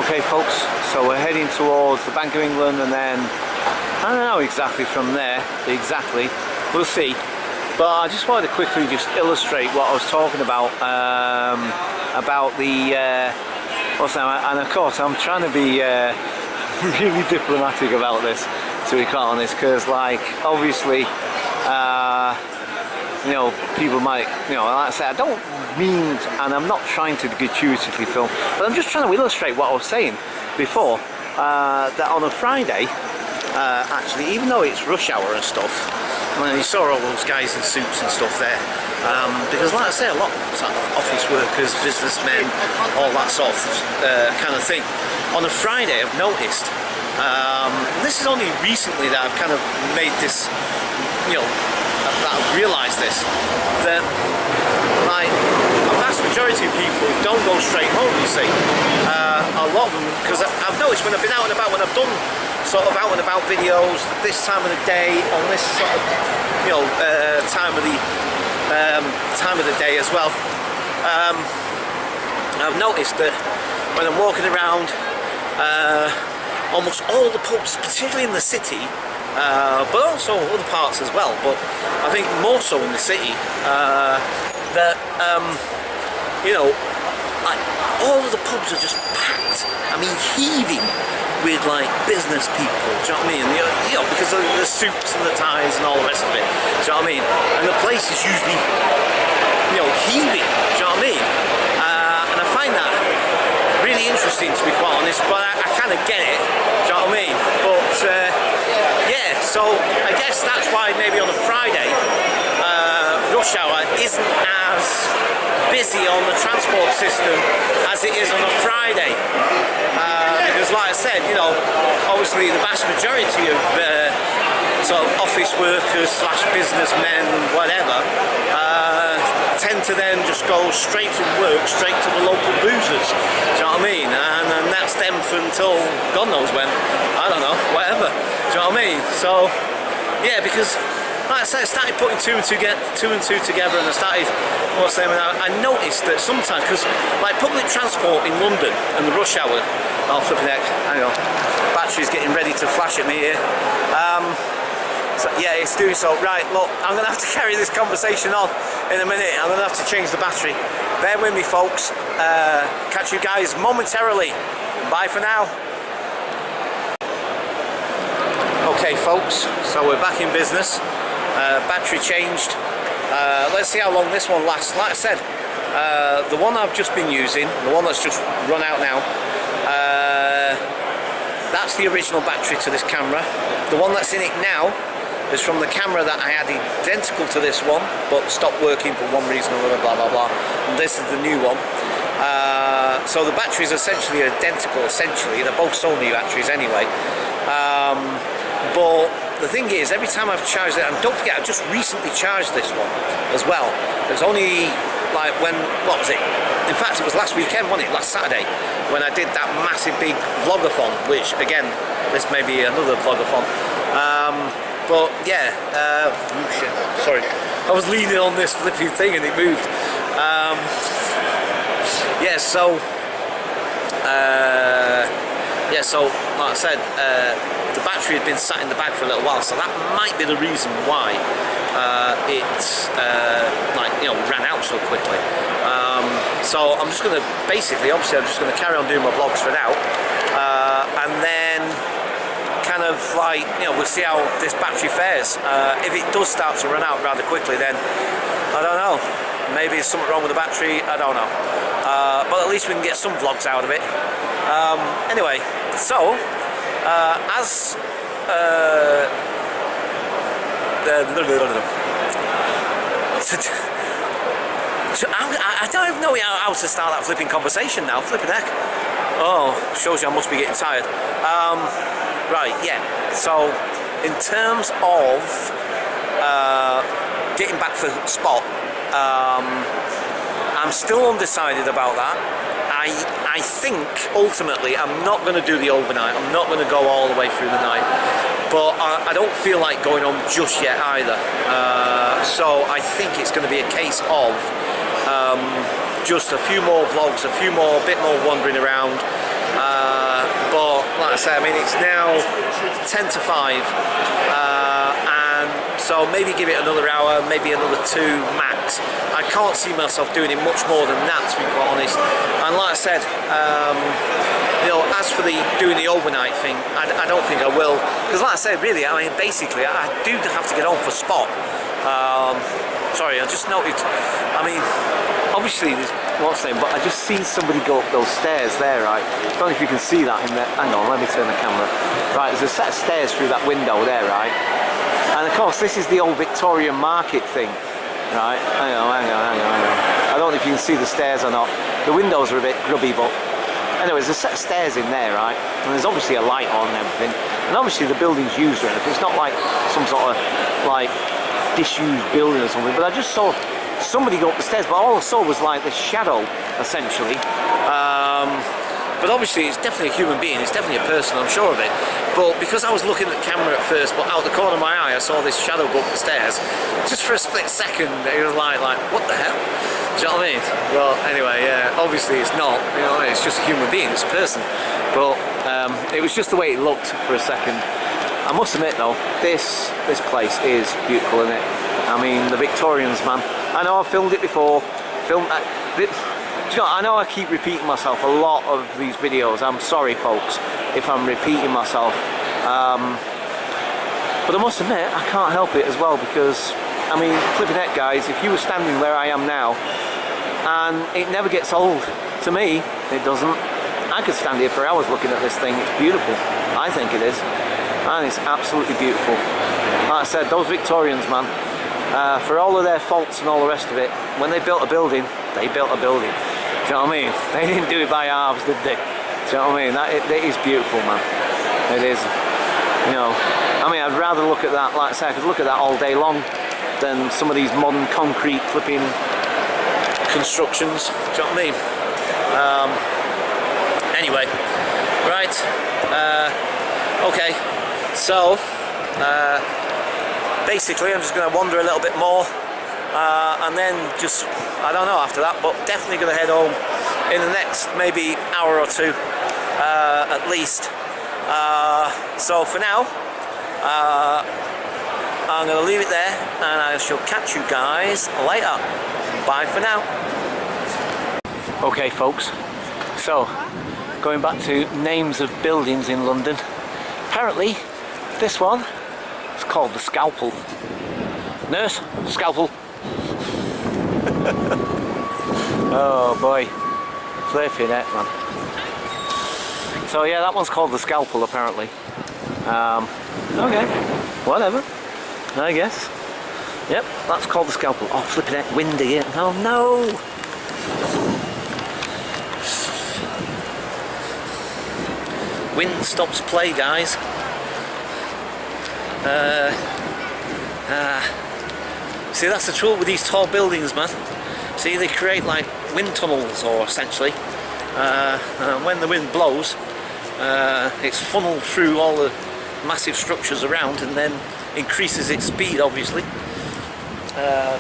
Okay folks, so we're heading towards the Bank of England, and then I don't know exactly from there, we'll see. But I just wanted to quickly just illustrate what I was talking about the what's that, and of course I'm trying to be really diplomatic about this, to be quite honest, because like obviously you know, people might, you know, like I say, I don't mean, and I'm not trying to gratuitously film, but I'm just trying to illustrate what I was saying before, that on a Friday, actually, even though it's rush hour and stuff, and you saw all those guys in suits and stuff there, because like I say, a lot of sort of office workers, businessmen, all that sort of kind of thing. On a Friday, I've noticed, this is only recently that I've kind of made this, you know, that I've realised this, that like a vast majority of people don't go straight home, you see. A lot of them, because I've noticed when I've been out and about, when I've done sort of out and about videos this time of the day, on this sort of, you know, time of the day as well, I've noticed that when I'm walking around, almost all the pubs, particularly in the city, but also other parts as well, but I think more so in the city, that you know, like, all of the pubs are just packed. I mean, heaving with like business people, do you know what I mean? You know, because of the suits and the ties and all the rest of it, do you know what I mean? And the place is usually, you know, heaving, do you know what I mean? And I find that really interesting, to be quite honest, but I kind of get it, do you know what I mean? But yeah, so I guess that's why maybe on a Friday, rush hour isn't as busy on the transport system as it is on a Friday. Because like I said, you know, obviously the vast majority of sort of office workers / businessmen, whatever, tend to then just go straight from work, straight to the local boozers, do you know what I mean? And that's them for until God knows when, I don't know, whatever, do you know what I mean? So, yeah, because like I said, I started putting two and two together, and I started, what's the name, I noticed that sometimes, because like public transport in London and the rush hour, oh flipping heck, hang on, battery's getting ready to flash at me here. So, yeah, it's doing so. Right, look, I'm going to have to carry this conversation on in a minute. I'm going to have to change the battery. Bear with me, folks. Catch you guys momentarily. Bye for now. Okay, folks, so we're back in business. Battery changed. Let's see how long this one lasts. Like I said, the one I've just been using, the one that's just run out now, that's the original battery to this camera. The one that's in it now is from the camera that I had identical to this one, but stopped working for one reason or another, blah blah blah. And this is the new one. So the battery is essentially identical. Essentially, they're both Sony batteries anyway. But the thing is, every time I've charged it, and don't forget, I've just recently charged this one as well. It was only like when, what was it? In fact, it was last weekend, wasn't it? Last Saturday, when I did that massive big vlogathon, which again, this may be another vlogathon. But yeah, sorry, I was leaning on this flipping thing and it moved. Yeah, so like I said, the battery had been sat in the bag for a little while, so that might be the reason why it like, you know, ran out so quickly. So I'm just going to basically, obviously, I'm just going to carry on doing my vlogs for now, and then kind of like, you know, we'll see how this battery fares. If it does start to run out rather quickly, then I don't know. Maybe there's something wrong with the battery. I don't know. But at least we can get some vlogs out of it. Anyway, so as I don't even know how to start that flipping conversation now. Flipping heck. Oh, shows you I must be getting tired. Right, yeah. So, in terms of getting back for Spot, I'm still undecided about that. I think ultimately I'm not going to do the overnight. I'm not going to go all the way through the night, but I don't feel like going on just yet either. So I think it's going to be a case of just a few more vlogs, a bit more wandering around, I say, I mean, it's now 10 to 5, and so maybe give it another hour, maybe another 2 max. I can't see myself doing it much more than that, to be quite honest. And like I said, you know, as for doing the overnight thing, I don't think I will, because like I said, really, I mean, basically, I do have to get home for Spot. Sorry, I just noticed, I mean, obviously there's what's name, but I just seen somebody go up those stairs there, right? I don't know if you can see that in there. Hang on, let me turn the camera. Right, there's a set of stairs through that window there, right? And of course, this is the old Victorian market thing, right? Hang on. I don't know if you can see the stairs or not. The windows are a bit grubby, but anyway, there's a set of stairs in there, right? And there's obviously a light on and everything. And obviously the building's used or anything. It's not like some sort of, like, disused building or something, but I just saw somebody go up the stairs, but all I saw was like the shadow, essentially. But obviously it's definitely a human being, it's definitely a person, I'm sure of it. But because I was looking at the camera at first, but out the corner of my eye I saw this shadow go up the stairs, just for a split second it was like what the hell? Do you know what I mean? Well, anyway, yeah, obviously it's not, you know, it's just a human being, it's a person. But it was just the way it looked for a second. I must admit though, this place is beautiful, isn't it? I mean, the Victorians, man. I know I've filmed it before. You know, I know I keep repeating myself a lot of these videos. I'm sorry, folks, if I'm repeating myself. But I must admit, I can't help it as well, because, I mean, flipping heck, guys, if you were standing where I am now, and it never gets old. To me, it doesn't. I could stand here for hours looking at this thing. It's beautiful. I think it is. And it's absolutely beautiful. Like I said, those Victorians, man, for all of their faults and all the rest of it, when they built a building, they built a building. Do you know what I mean? They didn't do it by halves, did they? Do you know what I mean? It is beautiful, man. It is. You know, I mean, I'd rather look at that, like I say, I could look at that all day long than some of these modern concrete flipping constructions. Do you know what I mean? Anyway, right. Okay. So, basically I'm just going to wander a little bit more, and then just, I don't know after that, but definitely going to head home in the next maybe hour or two, at least. So for now, I'm going to leave it there, and I shall catch you guys later. Bye for now. Okay folks, so going back to names of buildings in London, apparently this one is called the Scalpel. Nurse, scalpel. Oh boy, flipping it, man. So yeah, that one's called the Scalpel apparently. Okay, whatever, I guess. Yep, that's called the Scalpel. Oh, flipping it, windy here. Oh no! Wind stops play, guys. See, that's the trouble with these tall buildings, man. See, they create like wind tunnels, or essentially, when the wind blows, it's funneled through all the massive structures around, and then increases its speed, obviously,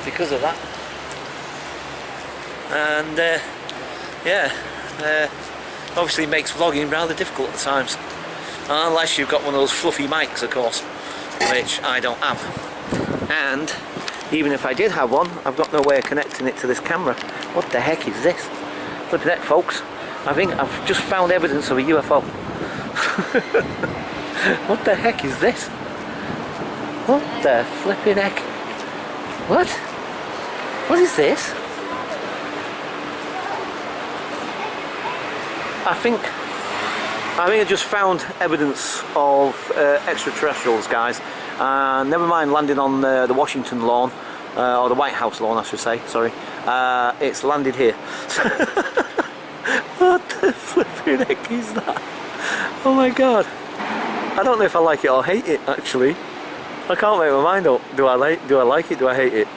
because of that. And yeah, obviously makes vlogging rather difficult at times, unless you've got one of those fluffy mics, of course, which I don't have. And even if I did have one, I've got no way of connecting it to this camera. What the heck is this? Look at that, folks. I think I've just found evidence of a UFO. What the heck is this? What the flipping heck? What? What is this? I think I just found evidence of extraterrestrials, guys. Never mind landing on the Washington lawn, or the White House lawn, I should say. Sorry, it's landed here. What the flipping heck is that? Oh my god! I don't know if I like it or hate it. Actually, I can't make my mind up. Do I like it? Do I hate it?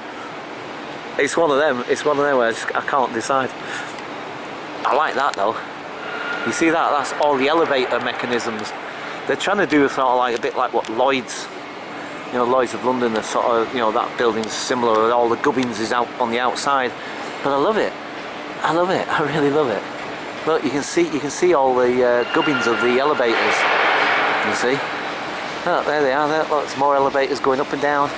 It's one of them. It's one of them where I can't decide. I like that though. You see that? That's all the elevator mechanisms. They're trying to do sort of like a bit like what Lloyd's, you know, Lloyd's of London. They're sort of, you know, that building's similar. All the gubbins is out on the outside, but I love it. I love it. I really love it. Look, you can see all the gubbins of the elevators. You see? Oh, there they are. There. Lots more elevators going up and down.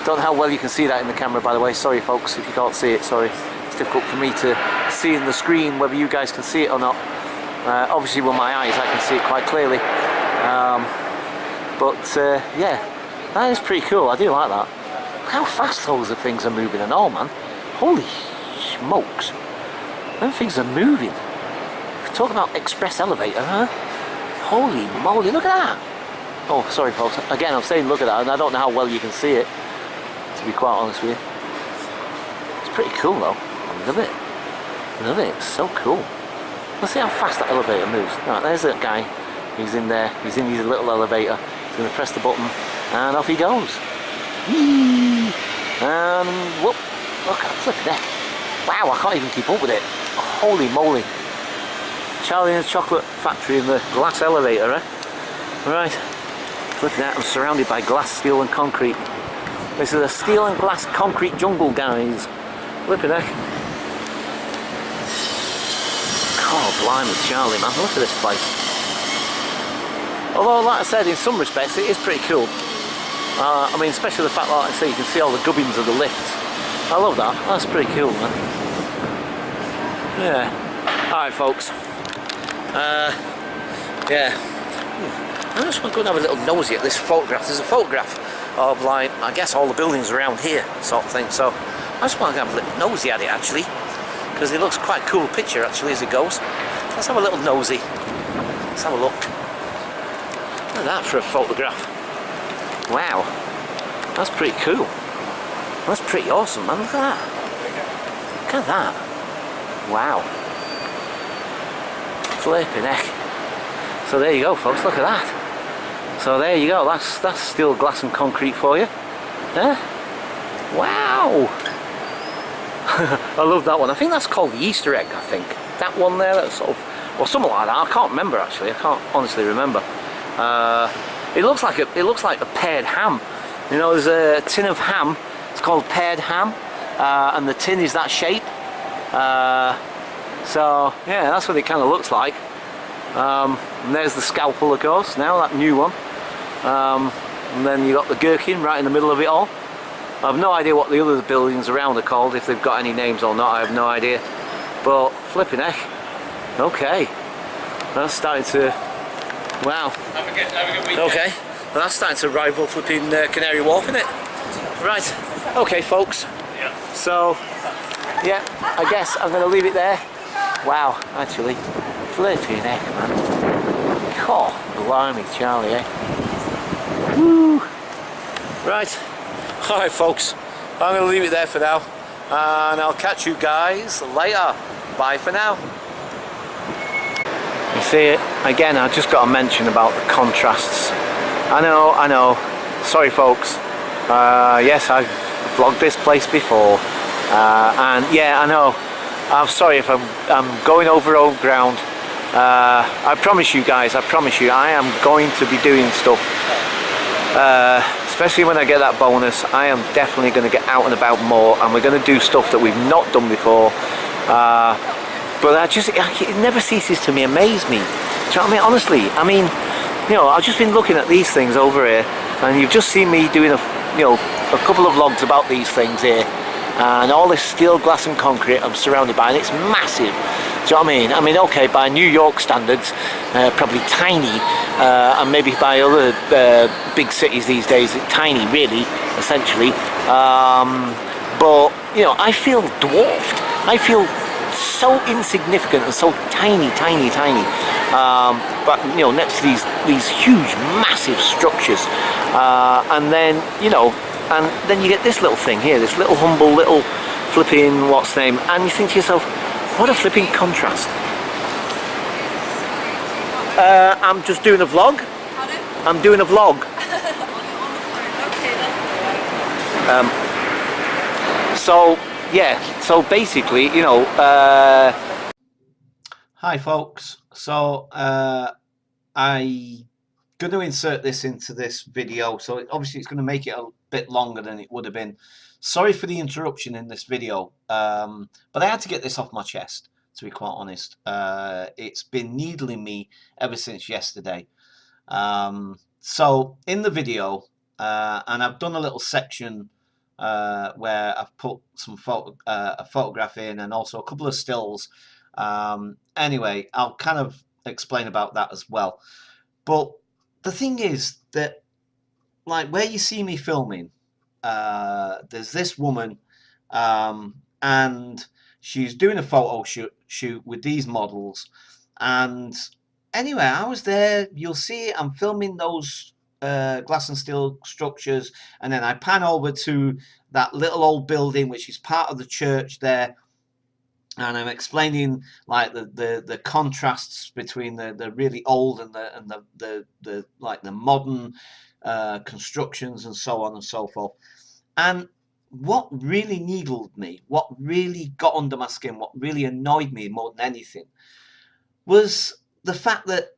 Don't know how well you can see that in the camera, by the way. Sorry, folks, if you can't see it. Sorry. It's difficult for me to see in the screen whether you guys can see it or not. Obviously, with my eyes, I can see it quite clearly. Yeah, that is pretty cool. I do like that. Look how fast those things are moving and all, man. Holy smokes. Them things are moving. Talk about express elevator, huh? Holy moly, look at that. Oh, sorry, folks. Again, I'm saying look at that, and I don't know how well you can see it, to be quite honest with you. It's pretty cool, though. I love it. I love it. It's so cool. Let's see how fast that elevator moves. Right, there's that guy. He's in there. He's in his little elevator. He's going to press the button, and off he goes. Whee! And whoop! Look at flipping heck. Wow, I can't even keep up with it. Holy moly! Charlie and the Chocolate Factory in the glass elevator, eh? Right. Flipping out. I'm surrounded by glass, steel, and concrete. This is a steel and glass concrete jungle, guys. Flipping heck. Oh, blimey, Charlie, man. Look at this place. Although, like I said, in some respects, it is pretty cool. I mean, especially the fact that, like I say, you can see all the gubbins of the lifts. I love that. That's pretty cool, man. Yeah. Alright, folks. Yeah. I just want to go and have a little nosy at this photograph. There's a photograph of, like, I guess all the buildings around here, sort of thing. So, I just want to have a little nosy at it, actually. Because it looks quite a cool picture, actually, as it goes. Let's have a little nosy. Let's have a look. Look at that for a photograph. Wow. That's pretty cool. That's pretty awesome, man. Look at that. Look at that. Wow. Flipping heck. So there you go, folks. Look at that. So there you go. That's steel, glass and concrete for you. Yeah? Wow. I love that one. I think that's called the Easter egg, I think. That one there, that's sort of, or something like that. I can't remember, actually. I can't honestly remember. It looks like a paired ham. You know, there's a tin of ham. It's called paired ham, and the tin is that shape. So yeah, that's what it kind of looks like. And there's the scalpel, of course. Now that new one. And then you got the gherkin right in the middle of it all. I have no idea what the other buildings around are called, if they've got any names or not. I have no idea. But flipping heck. Okay. That's starting to. Wow. Have a good weekend. Okay. Well, that's starting to rival flipping Canary Wharf, isn't it? Right. Okay, folks. Yeah. So, yeah, I guess I'm going to leave it there. Wow, actually. Flipping heck, man. God, blimey, Charlie, eh? Woo. Right. Alright, folks. I'm going to leave it there for now. And I'll catch you guys later. Bye for now. You see it? Again, I just got to mention about the contrasts. I know. Sorry, folks. Yes, I've vlogged this place before. And yeah, I know. I'm sorry if I'm going over old ground. I promise you guys, I am going to be doing stuff. Especially when I get that bonus, I am definitely going to get out and about more, and we're going to do stuff that we've not done before. But it never ceases to amaze me. Do you know what I mean? Honestly, I mean, you know, I've just been looking at these things over here, and you've just seen me doing a couple of vlogs about these things here, and all this steel, glass, and concrete I'm surrounded by, and it's massive. Do you know what I mean? I mean, okay, by New York standards, probably tiny, and maybe by other big cities these days, tiny, really, essentially. But you know, I feel dwarfed. I feel so insignificant and so tiny. But you know, next to these huge, massive structures, and then you know, and then you get this little thing here, this little humble little flipping what's name, and you think to yourself, what a flipping contrast. I'm just doing a vlog. Pardon? I'm doing a vlog. So yeah, so basically, you know, hi folks. So I'm going to insert this into this video, so obviously it's going to make it a bit longer than it would have been. Sorry for the interruption in this video, but I had to get this off my chest, to be quite honest. It's been needling me ever since yesterday. So in the video, and I've done a little section where I've put some a photograph in and also a couple of stills. Anyway, I'll kind of explain about that as well. But the thing is that, like, where you see me filming, there's this woman, and she's doing a photo shoot with these models. And anyway, I was there. You'll see I'm filming those glass and steel structures, and then I pan over to that little old building, which is part of the church there, and I'm explaining like the contrasts between the really old and the like the modern constructions and so on and so forth. And what really needled me, what really got under my skin, what really annoyed me more than anything was the fact that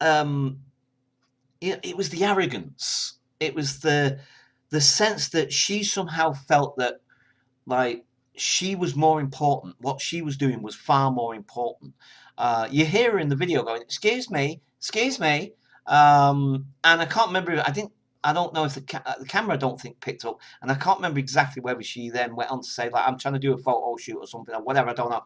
um, it was the arrogance. It was the sense that she somehow felt that, like, she was more important. What she was doing was far more important. You hear her in the video going, excuse me," and I can't remember. I don't know if the camera, I don't think, picked up, and I can't remember exactly whether she then went on to say, like, "I'm trying to do a photo shoot" or something or whatever. I don't know.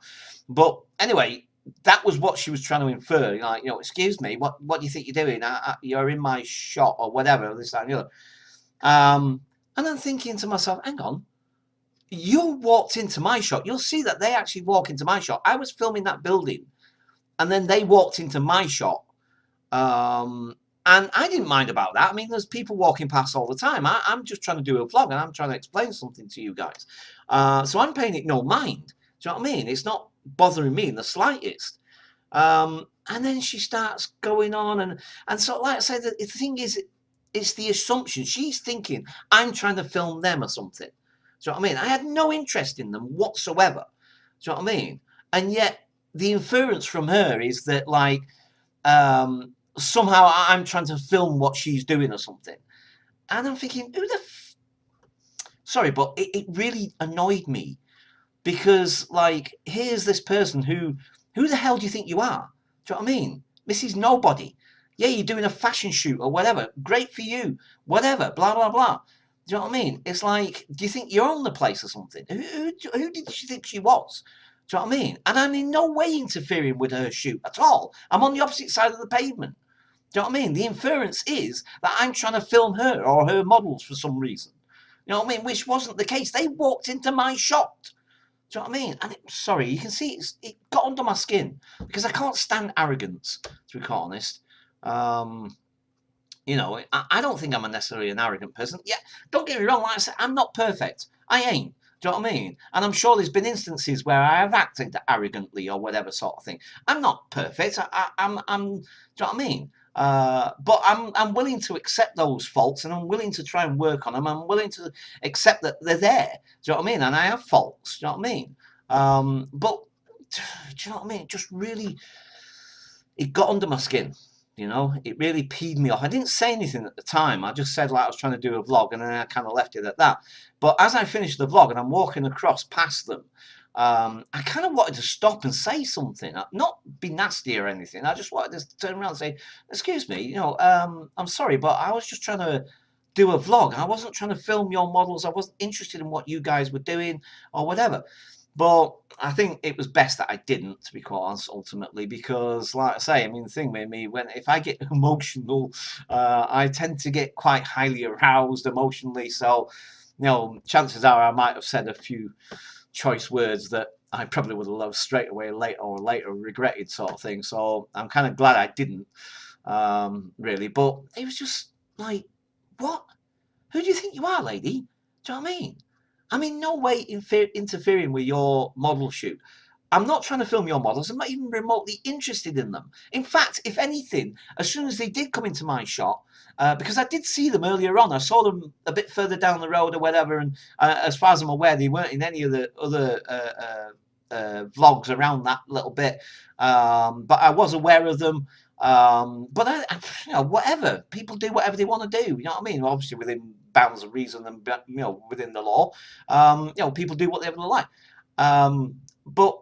But anyway, that was what she was trying to infer. Like, excuse me, what do you think you're doing? You're in my shot or whatever. This, that, and the other. And I'm thinking to myself, hang on, you walked into my shot. You'll see that they actually walk into my shot. I was filming that building, and then they walked into my shot. Um, and I didn't mind about that. I mean, there's people walking past all the time. I'm just trying to do a vlog, and I'm trying to explain something to you guys. So I'm paying it no mind. Do you know what I mean? It's not bothering me in the slightest. And then she starts going on, and so, like I said, the thing is, it's the assumption. She's thinking I'm trying to film them or something. Do you know what I mean? I had no interest in them whatsoever. Do you know what I mean? And yet the inference from her is that, like, somehow I'm trying to film what she's doing or something. And I'm thinking, sorry, but it really annoyed me because, like, here's this person who the hell do you think you are? Do you know what I mean? Mrs. Nobody. Yeah, you're doing a fashion shoot or whatever. Great for you. Whatever. Blah, blah, blah. Do you know what I mean? It's like, do you think you own the place or something? Who did she think she was? Do you know what I mean? And I'm in no way interfering with her shoot at all. I'm on the opposite side of the pavement. Do you know what I mean? The inference is that I'm trying to film her or her models for some reason. You know what I mean? Which wasn't the case. They walked into my shot. Do you know what I mean? And sorry, you can see it got under my skin because I can't stand arrogance, to be quite honest. Um, I don't think I'm necessarily an arrogant person. Yeah, don't get me wrong. Like I said, I'm not perfect. I ain't. Do you know what I mean? And I'm sure there's been instances where I have acted arrogantly or whatever sort of thing. I'm not perfect. I'm. Do you know what I mean? But I'm willing to accept those faults, and I'm willing to try and work on them. I'm willing to accept that they're there. Do you know what I mean? And I have faults. Do you know what I mean? But do you know what I mean? It just really, it got under my skin. It really peed me off. I didn't say anything at the time. I just said, like, I was trying to do a vlog, and then I kind of left it at that. But as I finished the vlog and I'm walking across past them, I kind of wanted to stop and say something, not be nasty or anything. I just wanted to turn around and say, excuse me, I'm sorry, but I was just trying to do a vlog. I wasn't trying to film your models. I wasn't interested in what you guys were doing or whatever. But I think it was best that I didn't, to be quite honest, ultimately, because, like I say, I mean, the thing with me, if I get emotional, I tend to get quite highly aroused emotionally. So, chances are I might have said a few choice words that I probably would have loved straight away later regretted, sort of thing. So I'm kind of glad I didn't, really. But it was just like, what? Who do you think you are, lady? Do you know what I mean? I'm in no way interfering with your model shoot. I'm not trying to film your models. I'm not even remotely interested in them. In fact, if anything, as soon as they did come into my shot, because I did see them earlier on, I saw them a bit further down the road or whatever, and as far as I'm aware, they weren't in any of the other vlogs around that little bit. But I was aware of them. But whatever, people do whatever they want to do. You know what I mean? Obviously within bounds of reason and within the law. People do whatever they like. But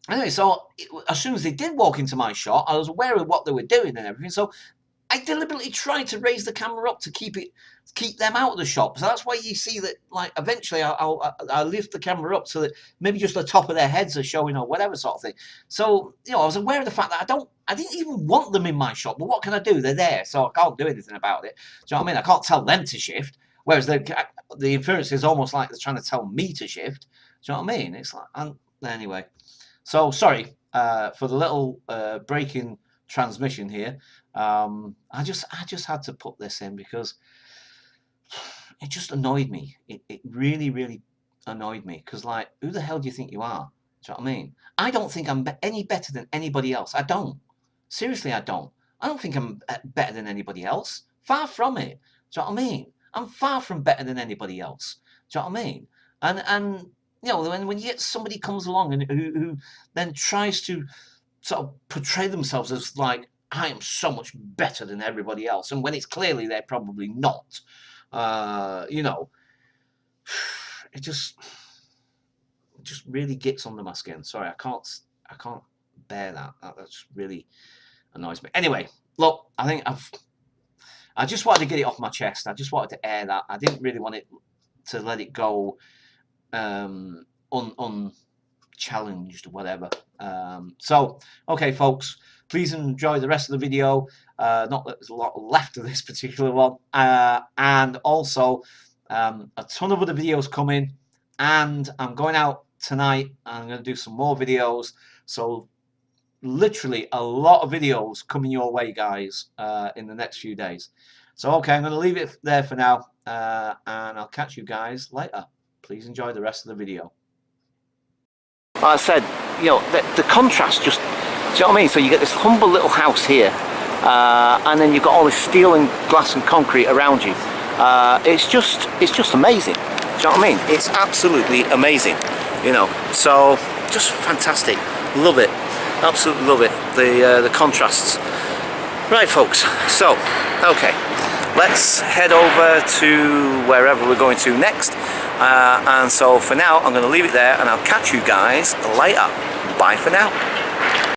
anyway, so as soon as they did walk into my shot, I was aware of what they were doing and everything. So I deliberately tried to raise the camera up to keep them out of the shop. So that's why you see that, like, eventually I'll lift the camera up so that maybe just the top of their heads are showing or whatever sort of thing. So, you know, I was aware of the fact that I didn't even want them in my shop, but what can I do? They're there, so I can't do anything about it. Do you know what I mean? I can't tell them to shift, whereas the influence is almost like they're trying to tell me to shift. Do you know what I mean? It's like, anyway. So, sorry for the little break-in transmission here. I just had to put this in because it just annoyed me. It really, really annoyed me because, like, who the hell do you think you are? Do you know what I mean? I don't think I'm any better than anybody else. I don't. Seriously, I don't. I don't think I'm better than anybody else. Far from it. Do you know what I mean? I'm far from better than anybody else. Do you know what I mean? And you know, when you get somebody comes along and who then tries to sort of portray themselves as like, I am so much better than everybody else, and when it's clearly they're probably not. You know, it just really gets under my skin. Sorry, I can't bear that. That just really annoys me. Anyway, look, I think I just wanted to get it off my chest. I just wanted to air that. I didn't really want it to let it go unchallenged, whatever. So, okay, folks, please enjoy the rest of the video. Not that there's a lot left of this particular one. And also, a ton of other videos coming. And I'm going out tonight. I'm going to do some more videos. So, literally a lot of videos coming your way, guys, in the next few days. So, okay, I'm going to leave it there for now. And I'll catch you guys later. Please enjoy the rest of the video. Like I said, you know, the contrast just, do you know what I mean? So you get this humble little house here, and then you've got all this steel and glass and concrete around you. It's just amazing. Do you know what I mean? It's absolutely amazing, you know. So just fantastic. Love it. Absolutely love it. The contrasts. Right, folks. So, okay, let's head over to wherever we're going to next. And so for now, I'm going to leave it there, and I'll catch you guys later. Bye for now.